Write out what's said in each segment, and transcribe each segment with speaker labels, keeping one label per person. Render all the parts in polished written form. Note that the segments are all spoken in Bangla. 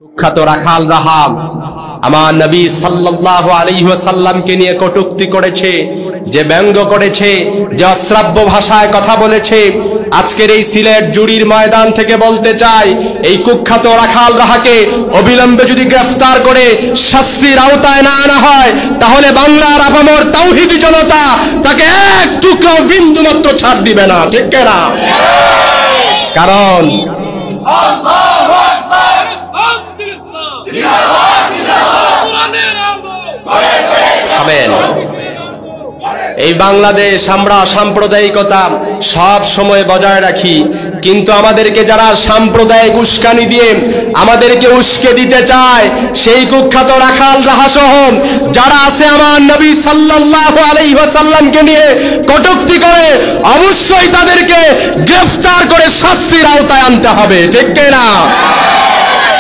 Speaker 1: কুখ্যাত রাখাল রাহাম আমার নবী সাল্লাল্লাহু আলাইহি ওয়াসাল্লামকে নিয়ে কটূক্তি করেছে, যে ব্যঙ্গ করেছে, যে অশ্রাব্য ভাষায় কথা বলেছে। আজকের এই সিলেট জুড়ির ময়দান থেকে বলতে চাই, এই কুখ্যাত রাখাল রাহাকে অবিলম্বে যদি গ্রেফতার করে শাস্তির আওতায় না আনা হয়, তাহলে বাংলার আপামর তাওহীদি জনতা তাকে এক টুকরো বিন্দু মাত্র ছাড় দিবে না, ঠিক না? কারণ এই বাংলাদেশ আমরা সাম্প্রদায়িকতা সব সময় বজায় রাখি, কিন্তু আমাদেরকে যারা সাম্প্রদায়িক উস্কানি দিয়ে আমাদেরকে উস্কে দিতে চায়, সেই কুখ্যাত রাখাল রাহা সহ যারা আছে আমার নবী সাল্লাল্লাহু আলাইহি ওয়াসাল্লামকে নিয়ে কটূক্তি করে, অবশ্যই তাদেরকে গ্রেফতার করে শাস্তির আওতায় আনতে হবে, ঠিক না?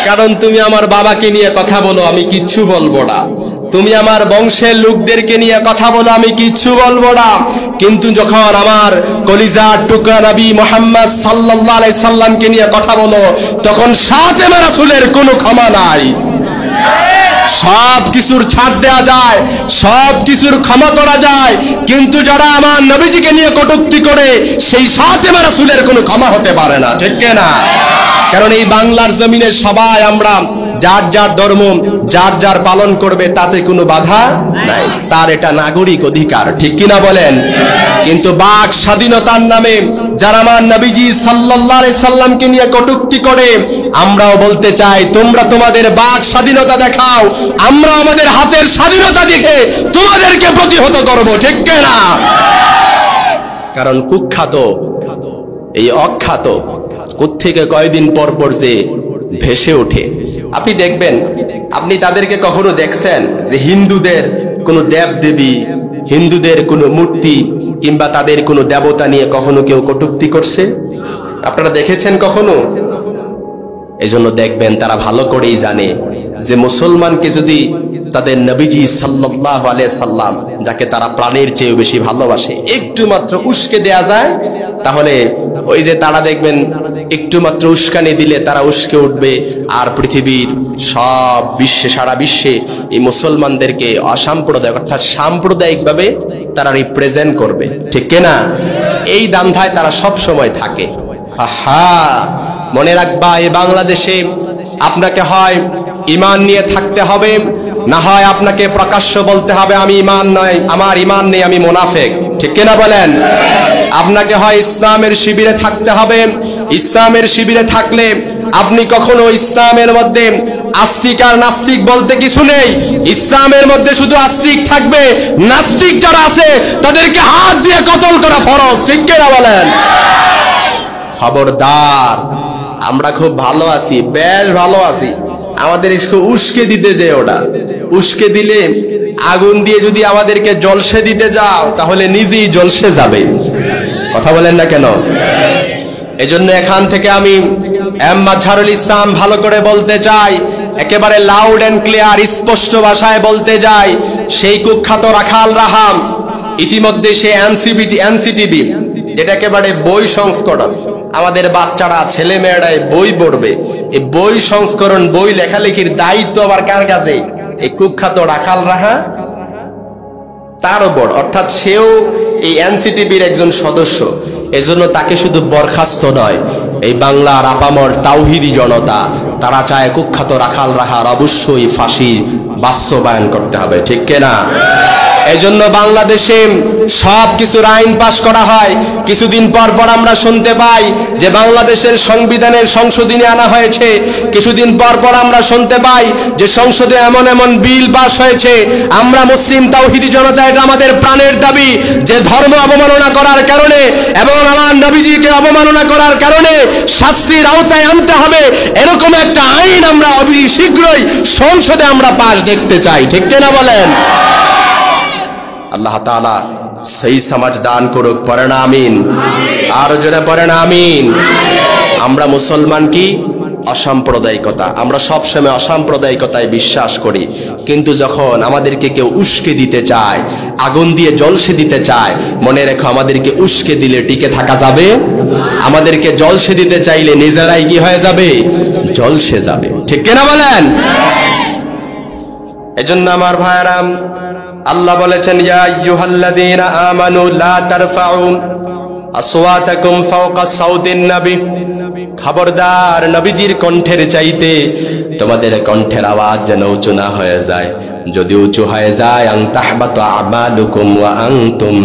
Speaker 1: কারণ তুমি আমার বাবাকে নিয়ে কথা বলো, আমি কিচ্ছু বলবো না। তুমি আমার বংশের লোকদেরকে নিয়ে কথা বলো, আমি কিচ্ছু বলবো না। কিন্তু যখন আমার কলিজার টুকরা নবী মুহাম্মদ সাল্লাল্লাহু আলাইহি সাল্লামকে নিয়ে কথা বলো, তখন ফাতেমা রাসূলের কোনো ক্ষমা নাই। সব কিছুর ছাড় দেওয়া যায়, সব কিছুর ক্ষমা করা যায়, কিন্তু যারা আমার নবীজিকে নিয়ে কটূক্তি করে, সেই ফাতেমা রাসূলের কোনো ক্ষমা হতে পারে না, ঠিক না? কারণ এই বাংলার জমিনে সবাই আমরা যার যার ধর্ম যার যার পালন করবে, তাতে কোনো বাধা নাই, তার এটা নাগরিক অধিকার, ঠিক কিনা বলেন? কিন্তু বাক স্বাধীনতার নামে যারা আমার নবীজি সাল্লাল্লাহু আলাইহি সাল্লামকে নিয়ে কটূক্তি করে, আমরাও বলতে চাই, তোমরা তোমাদের বাক স্বাধীনতা দেখাও, আমরা আমাদের হাতের স্বাধীনতা দেখে তোমাদেরকে প্রতিহত করব, ঠিক না? কারণ কুখ্যাত এই অখ্যাত কোত্থেকে কয়দিন পর পর যে ভেসে ওঠে। আপনি দেখবেন, আপনি তাদেরকে কখনো দেখছেন যে হিন্দুদের কোনো দেব দেবী, হিন্দুদের কোনো মূর্তি কিংবা তাদের কোনো দেবতা নিয়ে কখনো কেউ কটূক্তি করছে? আপনারা দেখেছেন কখনো? এজন্য দেখবেন তারা ভালো করেই জানে যে মুসলমানকে যদি তাদের নবীজি সাল্লাল্লাহু আলাইহি সাল্লাম, যাকে তারা প্রাণের চেয়ে বেশি ভালোবাসে, একটু মাত্র উস্কে দেয়া যায়, তাহলে ওই যে তারা দেখবেন একটু মাত্র উস্কানি দিলে তারা উস্কে উঠবে, আর পৃথিবীর সব বিশ্বে, সারা বিশ্বে এই মুসলমানদেরকে অসাম্প্রদায়িক অর্থাৎ সাম্প্রদায়িক ভাবে তারা রিপ্রেজেন্ট করবে, ঠিক না? এই দান্ধায় তারা সব সময় থাকে। আহা, মনে রাখবা, এই বাংলাদেশে আপনাকে হয় ঈমান নিয়ে থাকতে হবে, না হয় আপনাকে প্রকাশ্য বলতে হবে আমি ঈমান নয়, আমার ঈমান নেই, আমি মুনাফিক, ঠিক না বলেন? আপনাকে হয় ইসলামের শিবিরে থাকতে হবে, ইসলামের শিবিরে থাকলে আপনি কখনো ইসলামের মধ্যে আস্তিক আর নাস্তিক বলতে কিছু নেই, ইসলামের মধ্যে শুধু আস্তিক থাকবে, নাস্তিক যারা আছে তাদেরকে হাত দিয়ে কতল করা ফরজ, ঠিক না বলেন? খবরদার, আমরা খুব ভালো আছি, বেশ ভালো আছি, আমাদের উস্কে দিতে যে ওটা উস্কে দিলে আগুন দিয়ে যদি আমাদেরকে জলসে দিতে যাও, তাহলে নিজেই জলসে যাবে। কথা বলেন না কেন? এজন্য এখান থেকে আমি মাজহারুল ইসলাম ভালো করে বলতে চাই, একেবারে লাউড এন্ড ক্লিয়ার স্পষ্ট ভাষায় বলতে যাই, সেই কুখ্যাত রাখাল রাহাম ইতিমধ্যে সে এনসিটিভি, যেটা একেবারে বই সংস্করণ, আমাদের বাচ্চারা ছেলে মেয়েরাই বই পড়বে, এই বই সংস্করণ, বই লেখালেখির দায়িত্ব আবার কার কাছে? এই কুখ্যাত রাখাল রাহা তার উপর, অর্থাৎ সেও এই এনসিটিভির একজন সদস্য। এজন্য তাকে শুধু বরখাস্ত নয়, এই বাংলার আপামর তাওহীদি জনতা তারা চায় কুখ্যাত রাখাল রাহার অবশ্যই ফাঁসি বাস্তবায়ন করতে হবে, ঠিক না? এজন্য বাংলাদেশে সব কিছুর আইন পাশ করা হয়, কিছুদিন পর পর আমরা শুনতে পাই যে বাংলাদেশের সংবিধানের সংশোধনী আনা হয়েছে, কিছুদিন পর পর আমরা শুনতে পাই যে সংসদে এমন এমন বিল পাস হয়েছে। আমরা মুসলিম তাওহীদি জনতা, এটা আমাদের প্রাণের দাবি যে ধর্ম অবমাননা করার কারণে এবং আমার নবীজিকে অবমাননা করার কারণে শাস্তির আওতায় আনতে হবে, এরকম একটা আইন আমরা অতি শীঘ্রই সংসদে আমরা পাস দেখতে চাই, ঠিক না বলেন? আল্লাহ তাআলা সেই সমাজ দান করুক, পড়েন আমিন। আর জোরে পড়েন আমিন। আমরা মুসলমান কি অসাম্প্রদায়িকতা, আমরা সবসময় অসাম্প্রদায়িকতায় বিশ্বাস করি, কিন্তু যখন আমাদেরকে কেউ উস্কে দিতে চায়, আগুন দিয়ে জলসে দিতে চায়, মনে রেখো আমাদেরকে উস্কে দিলে টিকে থাকা যাবে, আমাদেরকে জলসে দিতে চাইলে নিজেরাই কি হয়ে যাবে? জলসে যাবে। ঠিক কিনা বলেন? এজন্য আমার ভাইরা, আল্লাহ বলেছেন ইয়া আইয়ুহাল্লাযীনা আমানু লা তারফাউ আসওয়াতাকুম ফাওকা সাউতিন নবী, খবরদার নবীজির কণ্ঠের চাইতে তোমাদের কণ্ঠের আওয়াজ যেন উঁচু না হয়ে যায়। যদি উঁচু হয়ে যায় আন তাহবাতা আমালুকুম ওয়া আনতুম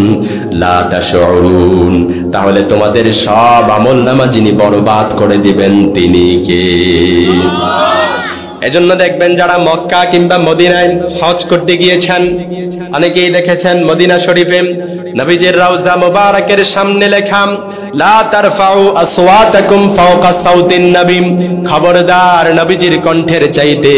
Speaker 1: লা তাশউরুন, তাহলে তোমাদের সব আমলনামা যিনি বরবাদ করে দিবেন তিনি কে? এজন্য দেখবেন যারা মক্কা কিংবা মদিনায় হজ করতে গিয়েছেন, অনেকেই দেখেছেন মদিনা শরীফে নবীজির রওজা মুবারকের সামনে লেখা লা তারফাউ আসওয়াতাকুম ফাওকা সাউতিন নবী, খবরদার নবীজির কণ্ঠের চাইতে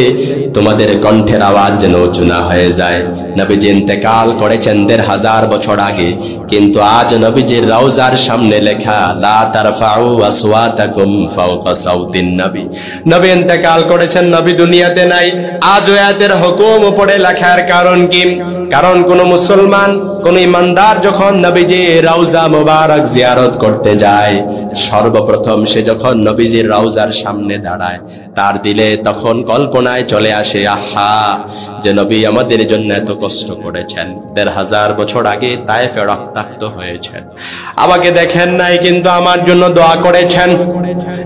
Speaker 1: তোমাদের কণ্ঠের আওয়াজ যেন উঁচু না হয়ে যায়। নবীজি ইন্তেকাল করেছেন ১৫০০ বছর আগে, কিন্তু আজ নবীজির রওজার সামনে লেখা লা তারফাউ আসওয়াতাকুম ফাওকা সাউতিন নবী। নবী ইন্তেকাল করেছেন, নবী দুনিয়াতে নাই, আজ আয়াতের হুকুম উপরে লেখার কারণ কি? কারণ কোন মুসলমান, কোন ইমানদার যখন নবীজির রওজা মুবারক জিয়ারত করতে যায়, সর্বপ্রথম সে যখন নবীজির রওজার সামনে দাঁড়ায়, তার দিলে তখন কল্পনায় চলে আসে, আহা, যে নবী আমাদের জন্য এত কষ্ট করেছেন, ১৫০০ বছর আগে তায়েফে রক্তাক্ত হয়েছেন, আমাকে দেখেন নাই কিন্তু আমার জন্য দোয়া করেছেন,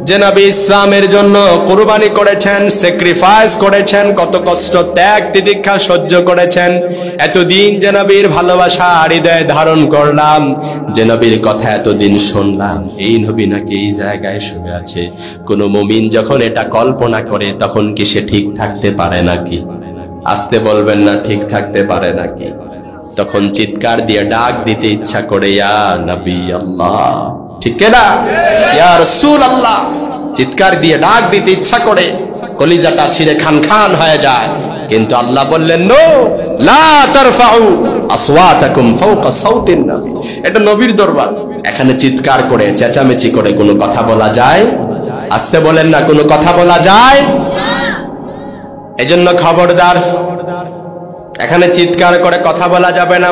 Speaker 1: যে নবী ইসলামের জন্য কুরবানি করেছেন, স্যাক্রিফাইস করেছেন, কত কষ্ট ত্যাগ তিতিক্ষা সহ্য করেছেন, এতদিন যে নবীর ভালোবাসা হৃদয়ে ধারণ করলাম, যে নবীর কথা এতদিন শুনলাম, এই নবী নাকি এই জায়গায় শুয়ে আছে। কোন মুমিন যখন এটা কল্পনা করে তখন কি সে ঠিক থাকতে পারে নাকি? আসতে বলবেন না, ঠিক থাকতে পারে নাকি? তখন চিৎকার দিয়ে ডাক দিতে ইচ্ছা করে, ইয়া নবী আল্লাহ, ঠিক না? ইয়া রাসূল আল্লাহ, চিৎকার দিয়ে ডাক দিতে ইচ্ছা করে, কলিজাটা ছিঁড়ে খান খান হয়ে যায়। কিন্তু আল্লাহ বললেন, নো, লা তারফাউ আসওয়াতাকুম ফাওকা সাউতিন নবী, এটা নবীর দরবার, এখানে চিৎকার করে চেঁচামেচি করে কোনো কথা বলা যায়? আসতে বলেন না, কোনো কথা বলা যায়? এজন্য খবরদার, এখানে চিৎকার করে কথা বলা যাবে না।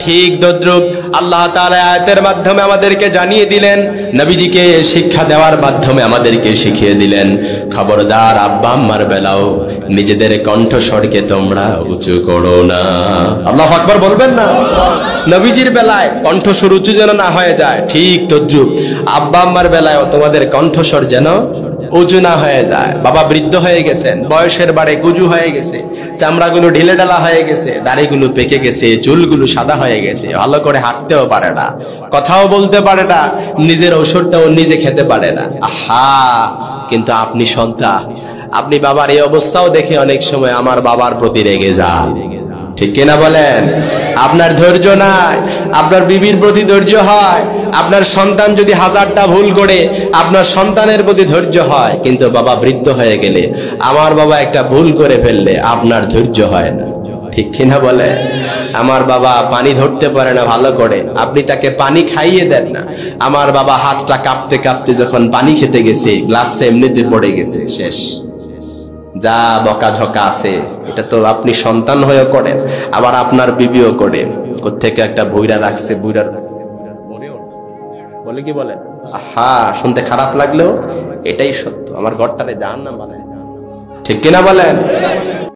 Speaker 1: ঠিক তদ্রুপ আল্লাহ তাআলা আয়াতের মাধ্যমে আমাদেরকে জানিয়ে দিলেন, নবীজিকে শিক্ষা দেওয়ার মাধ্যমে আমাদেরকে শিখিয়ে দিলেন, খবরদার আব্বা আম্মার বেলাও নিজেদের কণ্ঠস্বরকে তোমরা উঁচু করো না। আল্লাহু আকবার বলবেন না? নবীজির বেলায় কণ্ঠস্বর উঁচু যেন না হয়ে যায়, ঠিক তদ্রুপ আব্বা আম্মার বেলায়ও তোমাদের কণ্ঠস্বর যেন উঁচু না হয়ে যায়। বাবা বৃদ্ধ হয়ে গেছেন, বয়সের বাড়ে গুজু হয়ে গেছে, চামড়াগুলো ঢিলে ঢালা হয়ে গেছে, দাড়িগুলো পেকে গেছে, চুলগুলো সাদা হয়ে গেছে, ভালো করে হাঁটতেও পারে না, কথাও বলতে পারে না, নিজের ঔষধটাও নিজে খেতে পারে না। আহা, কিন্তু আপনি সন্তান, আপনি বাবার এই অবস্থাও দেখে অনেক সময় আমার বাবার প্রতি রেগে যান, ঠিক কিনা বলেন? আপনার ধৈর্য নাই, আপনার বিবির প্রতি ধৈর্য হয়, আপনার সন্তান যদি 1000টা ভুল করে আপনার সন্তানের প্রতি ধৈর্য হয়, কিন্তু বাবা বৃদ্ধ হয়ে গেলে, আমার বাবা একটা ভুল করে ফেললে আপনার ধৈর্য হয় না, ঠিক কিনা বলে? আমার বাবা পানি ধরতে পারে না ভালো করে, আপনি তাকে পানি খাইয়ে দেন না। আমার বাবা হাতটা কাঁপতে কাঁপতে যখন পানি খেতে গেছে, গ্লাসটা এমনিতে পড়ে গেছে, শেষ। যা বকাঝকা আছে এটা তো আপনি সন্তান হয়েও করেন, আবার আপনার বিবিও করে। কোত্থেকে একটা বইরা রাখছে, বইরার বলে কি বলেন? আহা, শুনতে খারাপ লাগলেও এটাই সত্য। আমার ঘরটারে জাহান্নাম বানায়, ঠিক কিনা বলেন?